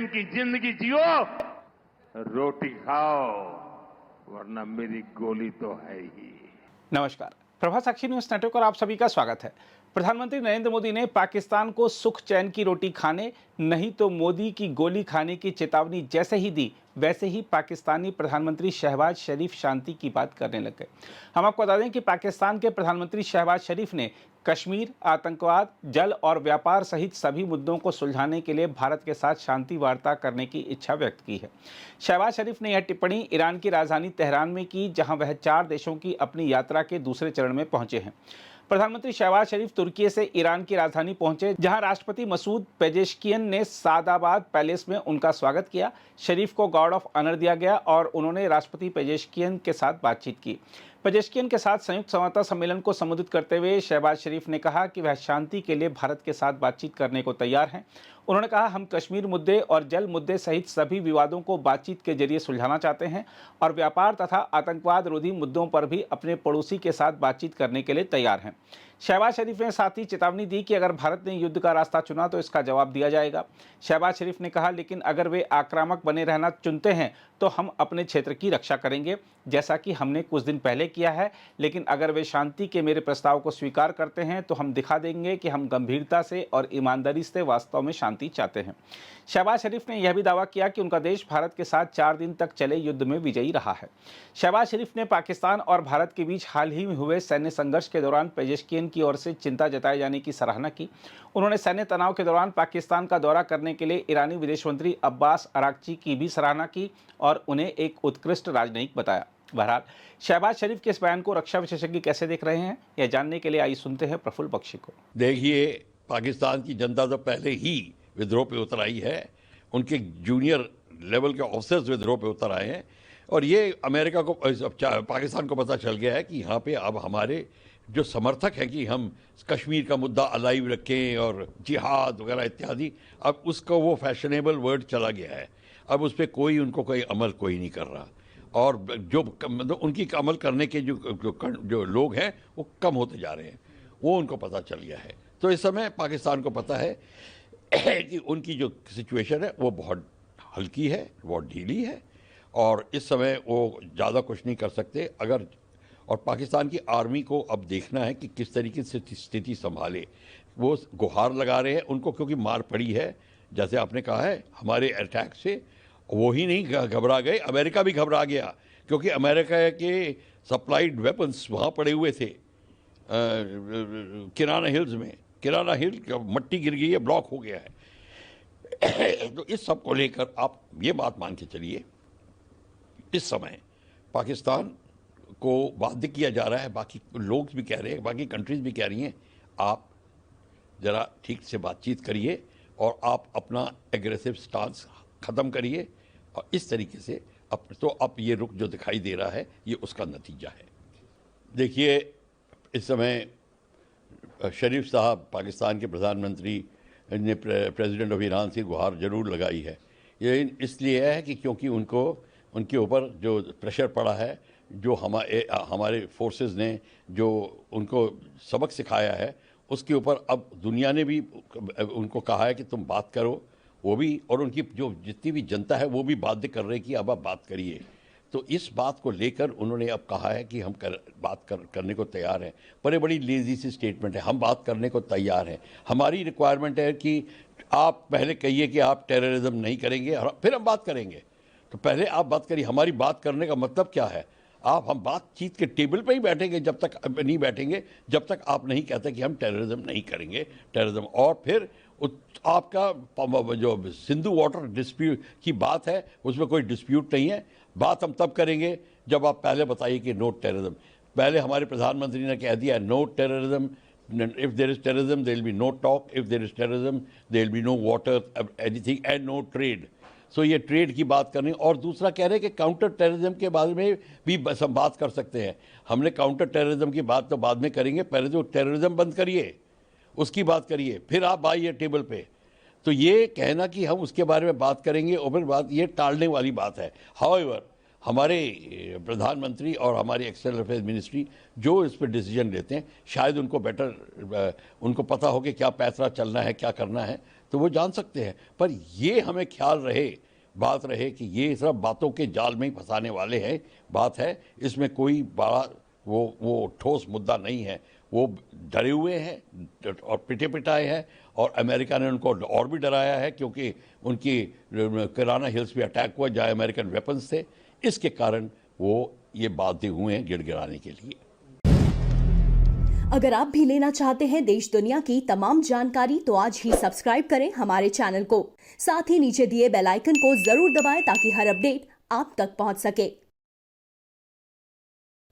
चैन की जिंदगी जियो, रोटी खाओ, वरना मेरी गोली तो है ही। नमस्कार, प्रभा साक्षी न्यूज नेटवर्क और आप सभी का स्वागत है। प्रधानमंत्री नरेंद्र मोदी ने पाकिस्तान को सुख चैन की रोटी खाने, नहीं तो मोदी की गोली खाने की चेतावनी जैसे ही दी, वैसे ही पाकिस्तानी प्रधानमंत्री शहबाज शरीफ शांति की बात करने लग गए। हम आपको बता दें कि पाकिस्तान के प्रधानमंत्री शहबाज शरीफ ने कश्मीर, आतंकवाद, जल और व्यापार सहित सभी मुद्दों को सुलझाने के लिए भारत के साथ शांति वार्ता करने की इच्छा व्यक्त की है। शहबाज शरीफ ने यह टिप्पणी ईरान की राजधानी तेहरान में की, जहां वह 4 देशों की अपनी यात्रा के दूसरे चरण में पहुंचे हैं। प्रधानमंत्री शहबाज शरीफ तुर्की से ईरान की राजधानी पहुंचे, जहां राष्ट्रपति मसूद पेजेश्कियन ने सादाबाद पैलेस में उनका स्वागत किया। शरीफ को गार्ड ऑफ ऑनर दिया गया और उन्होंने राष्ट्रपति पेजेश्कियन के साथ बातचीत की। पेजेश्कियन के साथ संयुक्त संवाददाता सम्मेलन को संबोधित करते हुए शहबाज शरीफ ने कहा कि वह शांति के लिए भारत के साथ बातचीत करने को तैयार हैं। उन्होंने कहा, हम कश्मीर मुद्दे और जल मुद्दे सहित सभी विवादों को बातचीत के जरिए सुलझाना चाहते हैं और व्यापार तथा आतंकवाद रोधी मुद्दों पर भी अपने पड़ोसी के साथ बातचीत करने के लिए तैयार हैं। शहबाज शरीफ ने साथ ही चेतावनी दी कि अगर भारत ने युद्ध का रास्ता चुना तो इसका जवाब दिया जाएगा। शहबाज शरीफ ने कहा, लेकिन अगर वे आक्रामक बने रहना चुनते हैं तो हम अपने क्षेत्र की रक्षा करेंगे, जैसा कि हमने कुछ दिन पहले किया है। लेकिन अगर वे शांति के मेरे प्रस्ताव को स्वीकार करते हैं तो हम दिखा देंगे कि हम गंभीरता से और ईमानदारी से वास्तव में शांति चाहते हैं। शहबाज शरीफ ने यह भी दावा किया कि उनका देश भारत के साथ 4 दिन तक चले युद्ध में विजयी रहा है। शहबाज शरीफ ने पाकिस्तान और भारत के बीच हाल ही में हुए सैन्य संघर्ष के दौरान पेजेश्कियन की ओर से चिंता जताए जाने की सराहना की। उन्होंने सैन्य तनाव के दौरान पाकिस्तान का दौरा करने के लिए ईरानी विदेश मंत्री अब्बास अराक्ची की भी सराहना की और उन्हें एक उत्कृष्ट राजनयिक बताया। बहरहाल, शहबाज शरीफ के इस बयान को रक्षा विशेषज्ञ कैसे देख रहे हैं, यह जानने के लिए आइए सुनते हैं प्रफुल्ल बख्शी को। देखिए, पाकिस्तान की जनता तो पहले ही विद्रोह पे उतर आई है। उनके जूनियर लेवल के ऑफिसर्स विद्रोह पे उतर आए हैं और ये अमेरिका को, पाकिस्तान को पता चल गया है कि यहाँ पे अब हमारे जो समर्थक हैं कि हम कश्मीर का मुद्दा अलाइव रखें और जिहाद वगैरह इत्यादि, अब उसका वो फैशनेबल वर्ड चला गया है। अब उस पर कोई अमल नहीं कर रहा और जो मतलब उनकी अमल करने के जो लोग हैं वो कम होते जा रहे हैं, वो उनको पता चल गया है। तो इस समय पाकिस्तान को पता है कि उनकी जो सिचुएशन है वो बहुत हल्की है, बहुत ढीली है और इस समय वो ज़्यादा कुछ नहीं कर सकते। और पाकिस्तान की आर्मी को अब देखना है कि किस तरीके से स्थिति संभाले। वो गुहार लगा रहे हैं उनको, क्योंकि मार पड़ी है, जैसे आपने कहा है, हमारे अटैक से वो ही नहीं घबरा गए, अमेरिका भी घबरा गया, क्योंकि अमेरिका के सप्लाइड वेपन्स वहाँ पड़े हुए थे किराना हिल्स में। किराना हिल मट्टी गिर गई है, ब्लॉक हो गया है। तो इस सब को लेकर आप ये बात मान के चलिए, इस समय पाकिस्तान को बाध्य किया जा रहा है। बाकी लोग भी कह रहे हैं, बाकी कंट्रीज भी कह रही हैं, आप ज़रा ठीक से बातचीत करिए और आप अपना एग्रेसिव स्टांस ख़त्म करिए और इस तरीके से अब ये रुख जो दिखाई दे रहा है ये उसका नतीजा है। देखिए, इस समय शरीफ साहब, पाकिस्तान के प्रधानमंत्री ने प्रेसिडेंट ऑफ ईरान से गुहार ज़रूर लगाई है। ये इसलिए है कि क्योंकि उनके ऊपर जो प्रेशर पड़ा है, जो हमारे फोर्सेस ने जो उनको सबक सिखाया है, उसके ऊपर अब दुनिया ने भी उनको कहा है कि तुम बात करो, वो भी, और उनकी जो जितनी भी जनता है वो भी बाध्य कर रहे हैं कि अब आप बात करिए। तो इस बात को लेकर उन्होंने अब कहा है कि हम बात करने को तैयार हैं। पर ये बड़ी लेजी सी स्टेटमेंट है, हम बात करने को तैयार हैं। हमारी रिक्वायरमेंट है कि आप पहले कहिए कि आप टेररिज्म नहीं करेंगे और फिर हम बात करेंगे। तो पहले आप बात करिए। हमारी बात करने का मतलब क्या है? हम बातचीत के टेबल पर ही बैठेंगे, जब तक नहीं बैठेंगे जब तक आप नहीं कहते कि हम टेररिज्म नहीं करेंगे, टेररिज्म। और फिर आपका जो सिंधु वाटर डिस्प्यूट की बात है, उसमें कोई डिस्प्यूट नहीं है। बात हम तब करेंगे जब आप पहले बताइए कि नो टेररिज्म। पहले हमारे प्रधानमंत्री ने कह दिया no terrorism, if there is terrorism there will be no talk, if there is terrorism there will be no water anything and no trade. So ये ट्रेड की बात करनी। और दूसरा कह रहे हैं कि काउंटर टेररिज्म के बारे में भी हम बात कर सकते हैं। हमने काउंटर टेररिज्म की बात तो बाद में करेंगे, पहले तो टेररिज्म बंद करिए, उसकी बात करिए, फिर आप आइए टेबल पे। तो ये कहना कि हम उसके बारे में बात करेंगे और फिर बात, ये टालने वाली बात है। हाउएवर, हमारे प्रधानमंत्री और हमारी एक्सटर्नल अफेयर्स मिनिस्ट्री जो इस पर डिसीजन लेते हैं, शायद उनको उनको पता हो कि क्या पैसरा चलना है, क्या करना है, तो वो जान सकते हैं। पर ये हमें ख्याल बात रहे कि ये सब बातों के जाल में ही फंसाने वाले हैं। बात है इसमें कोई बड़ा वो ठोस मुद्दा नहीं है। वो डरे हुए हैं और पिटे पिटाए हैं, और अमेरिका ने उनको और भी डराया है, क्योंकि उनकी किराना हिल्स पे अटैक हुआ जहाँ अमेरिकन वेपन्स थे। इसके कारण वो ये बाध्य हुए हैं गिड़गिड़ाने के लिए। अगर आप भी लेना चाहते हैं देश दुनिया की तमाम जानकारी तो आज ही सब्सक्राइब करें हमारे चैनल को। साथ ही नीचे दिए बेल आइकन को जरूर दबाएं ताकि हर अपडेट आप तक पहुंच सके।